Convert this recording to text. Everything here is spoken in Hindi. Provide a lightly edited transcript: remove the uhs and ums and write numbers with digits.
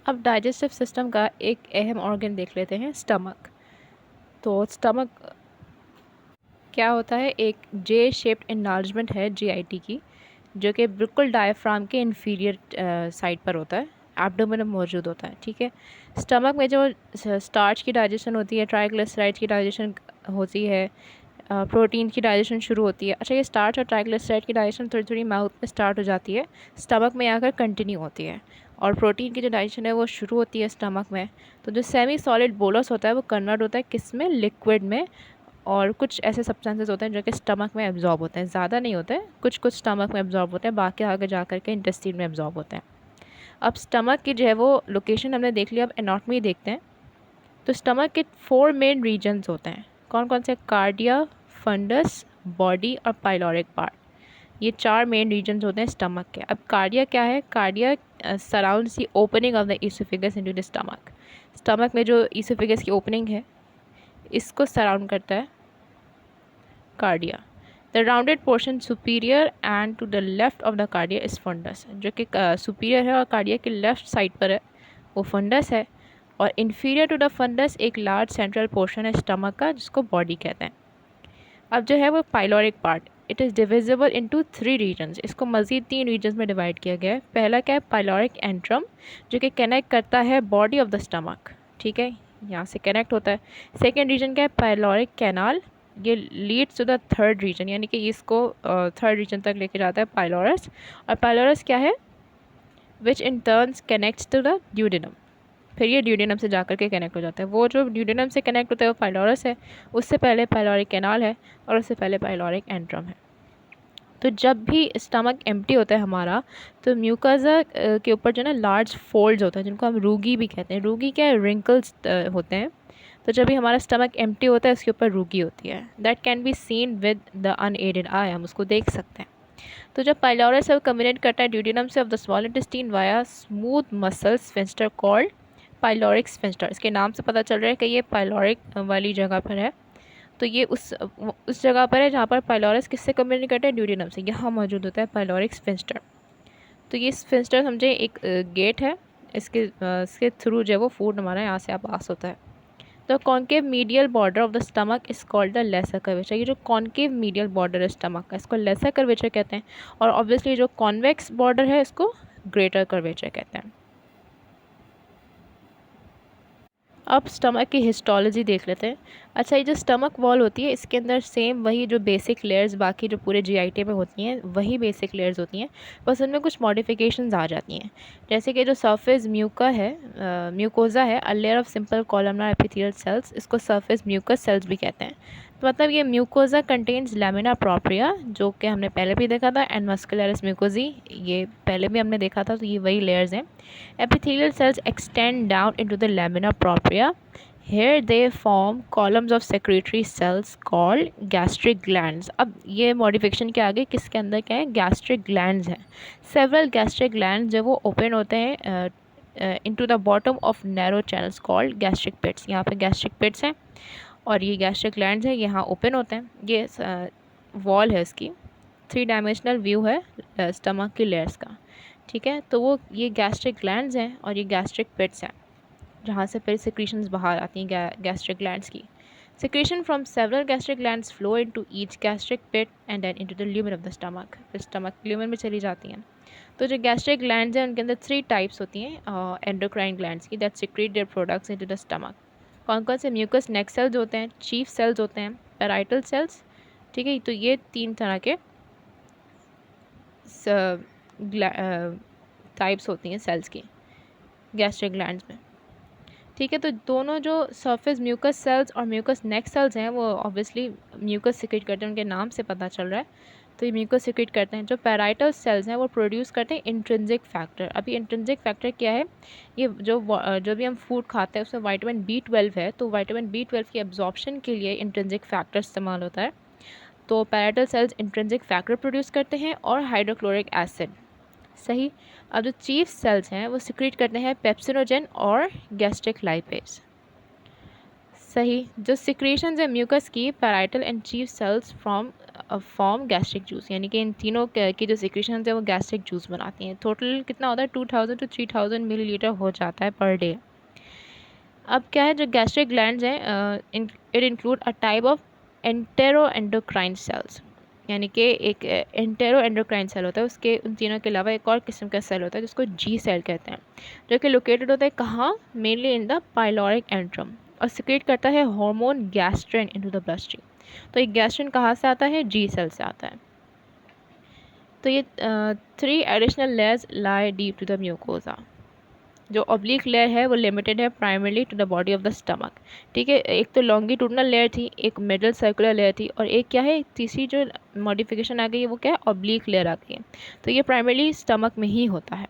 अब डाइजेस्टिव सिस्टम का एक अहम ऑर्गन देख लेते हैं, स्टमक। तो स्टमक क्या होता है, एक जे शेप्ड इनलार्जमेंट है जीआईटी की, जो कि बिल्कुल डायफ्राम के इन्फीरियर साइड पर होता है, एब्डोमेन में मौजूद होता है। ठीक है, स्टमक में जो स्टार्च की डाइजेशन होती है, ट्राइग्लिसराइड्स की डाइजेशन होती है, प्रोटीन की डाइजेशन शुरू होती है। अच्छा, ये स्टार्च और ट्राइग्लिसराइड की डाइजेशन थोड़ी थोड़ी माउथ में स्टार्ट हो जाती है, स्टमक में आकर कंटिन्यू होती है, और प्रोटीन की जो डाइजेशन है वो शुरू होती है स्टमक में। तो जो सेमी सॉलिड बोलस होता है वो कन्वर्ट होता है किस में, लिक्विड में, और कुछ ऐसे सब्सटेंसेस होते हैं जो कि स्टमक में एब्जॉर्ब होते हैं, ज़्यादा नहीं होते हैं, कुछ कुछ स्टमक में एब्जॉर्ब होते हैं, बाकी आगे जा कर के इंटेस्टाइन में एब्जॉर्ब होते हैं। अब स्टमक की जो है वो लोकेशन हमने देख लिया, अब एनाटॉमी देखते हैं। तो स्टमक के 4 मेन रीजन्स होते हैं, कौन कौन से, कार्डिया, फंडस, बॉडी और पाइलोरिक पार्ट। ये 4 मेन रीजन्स होते हैं स्टमक के। अब कार्डिया क्या है, cardia surrounds the opening of the oesophagus into the stomach. Stomach में जो ईसोफेगस की ओपनिंग है इसको सराउंड करता है cardia. The rounded portion superior and to the left of the cardia is fundus, जो कि सुपीरियर है और कार्डिया के लेफ्ट साइड पर है, वो फंडस है। और इन्फीरियर टू द फंडस एक लार्ज सेंट्रल पोर्शन है स्टमक का, जिसको बॉडी कहते हैं। अब जो है वो pyloric part, it is divisible into 3 regions, इसको मज़ीद 3 रीजन्स में डिवाइड किया गया है। पहला क्या है, पाइलोरिक एंट्रम, जो कि कनेक्ट करता है बॉडी ऑफ द स्टमक। ठीक है, यहाँ से कनेक्ट होता है। सेकेंड रीजन क्या है, पाइलोरिक कैनाल, ये leads to the third region, यानी कि इसको थर्ड रीजन तक लेके जाता है पाइलोरस। और पाइलोरस क्या है, which in turns connects to the duodenum, फिर ये ड्यूडेनम से जाकर के कनेक्ट हो जाता है। वो जो ड्यूडेनम से कनेक्ट होता है वो पाइलोरस है, उससे पहले पाइलोरिक कैनाल है, और उससे पहले पाइलोरिक एंट्रम है। तो जब भी स्टमक एम्प्टी होता है हमारा, तो म्यूकोसा के ऊपर जो है ना लार्ज फोल्ड्स होता है, जिनको हम रूगी भी कहते हैं। रूगी क्या है, रिंकल्स होते हैं। तो जब भी हमारा स्टमक एम्प्टी होता है उसके ऊपर रूगी होती है, that can be seen with the unaided eye, हम उसको देख सकते हैं। तो जब पाइलोरस है वो कम्युनिकेट करता है ड्यूडेनम से of the small intestine via smooth muscle sphincter called pyloric sphincter. इसके नाम से पता चल रहा है कि ये पाइलोरिक वाली जगह पर है। तो ये उस जगह पर है जहाँ पर पाइलोरस किससे कम्युनिकेट करता है, ड्यूडेनम से। यहाँ मौजूद होता है पाइलोरिक स्फिंक्टर। तो ये स्फिंक्टर समझे एक गेट है, इसके थ्रू जो है वो फूड हमारा यहाँ से पास होता है। The concave medial border of the stomach is called the lesser curvature. ये जो कॉन्केव मीडियल बॉर्डर है स्टमक का, इसको लेसर कर्वेचर कहते हैं। और ऑब्वियसली जो कॉन्वेक्स बॉर्डर है इसको ग्रेटर कर्वेचर कहते हैं। अब स्टमक की हिस्टोलॉजी देख लेते हैं। अच्छा, ये जो स्टमक वॉल होती है इसके अंदर सेम वही जो बेसिक लेयर्स बाकी जो पूरे जीआईटी में होती हैं वही बेसिक लेयर्स होती हैं, बस उनमें कुछ मॉडिफिकेशंस आ जाती हैं। जैसे कि जो सरफेस म्यूकोजा है, a layer of simple columnar epithelial cells, इसको सरफेस म्यूकस सेल्स भी कहते हैं। तो मतलब ये म्यूकोजा कंटेन्स लैमिना प्रोप्रिया, जो कि हमने पहले भी देखा था, एंड मस्कुलरिस म्यूकोजी, ये पहले भी हमने देखा था, तो ये वही लेयर्स हैं। epithelial cells extend down into the lamina propria. Here they form columns of secretory cells called gastric glands. अब ये modification के आगे किसके अंदर क्या है, gastric glands हैं। Several gastric glands जो वो open होते हैं into the bottom of narrow channels called gastric pits। यहाँ पे gastric pits हैं और ये gastric glands है, यहाँ open होते हैं। ये wall है इसकी, 3 डायमेंशनल व्यू है स्टमक की लेयर्स का। ठीक है, तो वो ये गैस्ट्रिक ग्लैंड्स हैं और ये गैस्ट्रिक पिट्स हैं, जहाँ से फिर सिक्रीशंस बाहर आती हैं गैस्ट्रिक ग्लैंड्स की। Secretion from several gastric glands flow into each gastric pit and then into the lumen of the stomach, फिर स्टमक ल्यूमेन में चली जाती हैं। तो जो गैस्ट्रिक ग्लैंड्स हैं उनके अंदर 3 टाइप्स होती हैं एंडोक्राइन ग्लैंड्स की, that secrete their products into the stomach. कौन कौन से, म्यूकस नेक सेल्स होते हैं, चीफ सेल्स होते हैं, पैराइटल सेल्स। ठीक है, तो ये 3 तरह के टाइप्स होती हैं सेल्स की गैस्ट्रिक ग्लैंड्स में। ठीक है, तो दोनों जो सरफेस म्यूकस सेल्स और म्यूकस नेक सेल्स हैं वो ऑब्वियसली म्यूकस सिक्रेट करते हैं, उनके नाम से पता चल रहा है, तो ये म्यूकस सिक्रेट करते हैं। जो पैराइटल सेल्स हैं वो प्रोड्यूस करते हैं इंट्रिंसिक फैक्टर। अभी इंट्रिंसिक फैक्टर क्या है, ये जो भी हम फूड खाते हैं उसमें विटामिन B12 है, तो विटामिन B12 की एब्जॉर्प्शन के लिए इंट्रिंसिक फैक्टर इस्तेमाल होता है। तो parietal cells intrinsic factor produce करते हैं और हाइड्रोक्लोरिक एसिड। सही। अब जो चीफ सेल्स हैं वो सिक्रीट करते हैं पेप्सिनोजेन और गैस्ट्रिक लाइपेज। सही। जो सिक्रीशंस है म्यूकस की, parietal and chief cells from form gastric juice, यानी कि इन तीनों की जो सिक्रीशंस है वो गैस्ट्रिक जूस बनाती हैं। टोटल कितना होता है, 2000 to 3000 मिलीलीटर हो जाता है पर डे। अब क्या है, जो गैस्ट्रिक ग्लैंड्स हैं, it include a type of enteroendocrine cells, यानी कि एक एंटेरोएंडोक्राइन सेल होता है, उसके उन तीनों के अलावा एक और किस्म का सेल होता है जिसको जी सेल कहते हैं, जो कि लोकेटेड होता है कहाँ, mainly in the pyloric antrum, और सिक्रेट करता है hormone gastrin into the blood stream. तो ये गैस्ट्रिन कहाँ से आता है, जी सेल से आता है। तो ये 3 additional layers lie deep to the mucosa. जो ऑब्लिक लेयर है वो लिमिटेड है primarily to the body of the stomach. ठीक है, एक तो लॉन्गिट्यूडनल लेयर थी, एक मिडल सर्कुलर लेयर थी, और एक क्या है, तीसरी जो मॉडिफिकेशन आ गई है वो क्या है, ऑब्लिक लेयर आ गई है। तो ये प्राइमरली स्टमक में ही होता है।